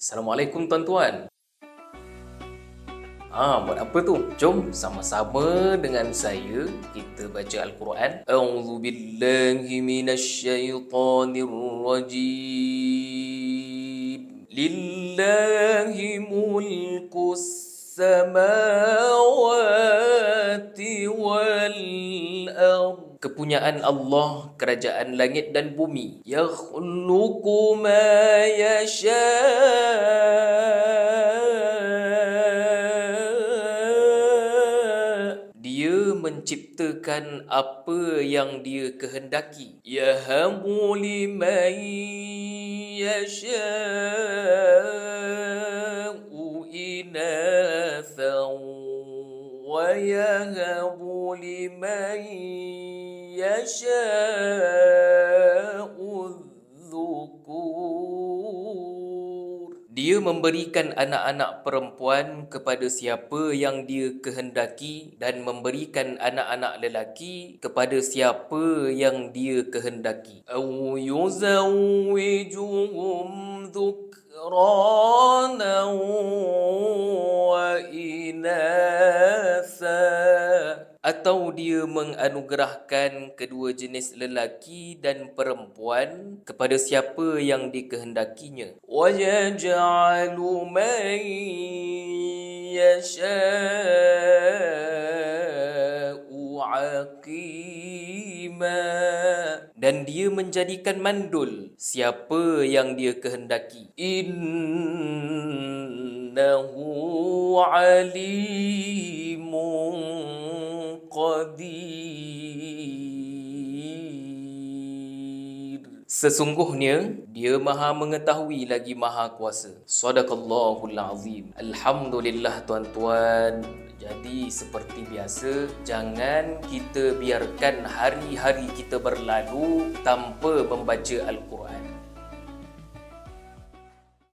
Assalamualaikum tuan-tuan. Buat apa tu? Jom sama-sama dengan saya kita baca Al-Quran. A'udzubillahi minasyaitonirrajim. Lillahi mulkus samawati wal ardh. Kepunyaan Allah, kerajaan langit dan bumi. Yakhluqu ma yasha'. Dia menciptakan apa yang dia kehendaki. Yahabu liman yasha'u inathan wa yahabu liman yasha'u dhukur. Dia memberikan anak-anak perempuan kepada siapa yang dia kehendaki dan memberikan anak-anak lelaki kepada siapa yang dia kehendaki. Aw yuzawwijuhum dhukrana wa inatha. Atau dia menganugerahkan kedua jenis lelaki dan perempuan kepada siapa yang dikehendakinya. وَيَجْعَلُ مَن يَشَاءُ عَقِيمًا. Dan dia menjadikan mandul siapa yang dia kehendaki. Innahu alimun qadir. Sesungguhnya dia maha mengetahui lagi maha kuasa. Sadaqallahul azim. Alhamdulillah tuan-tuan. Jadi seperti biasa, jangan kita biarkan hari-hari kita berlalu tanpa membaca Al-Quran.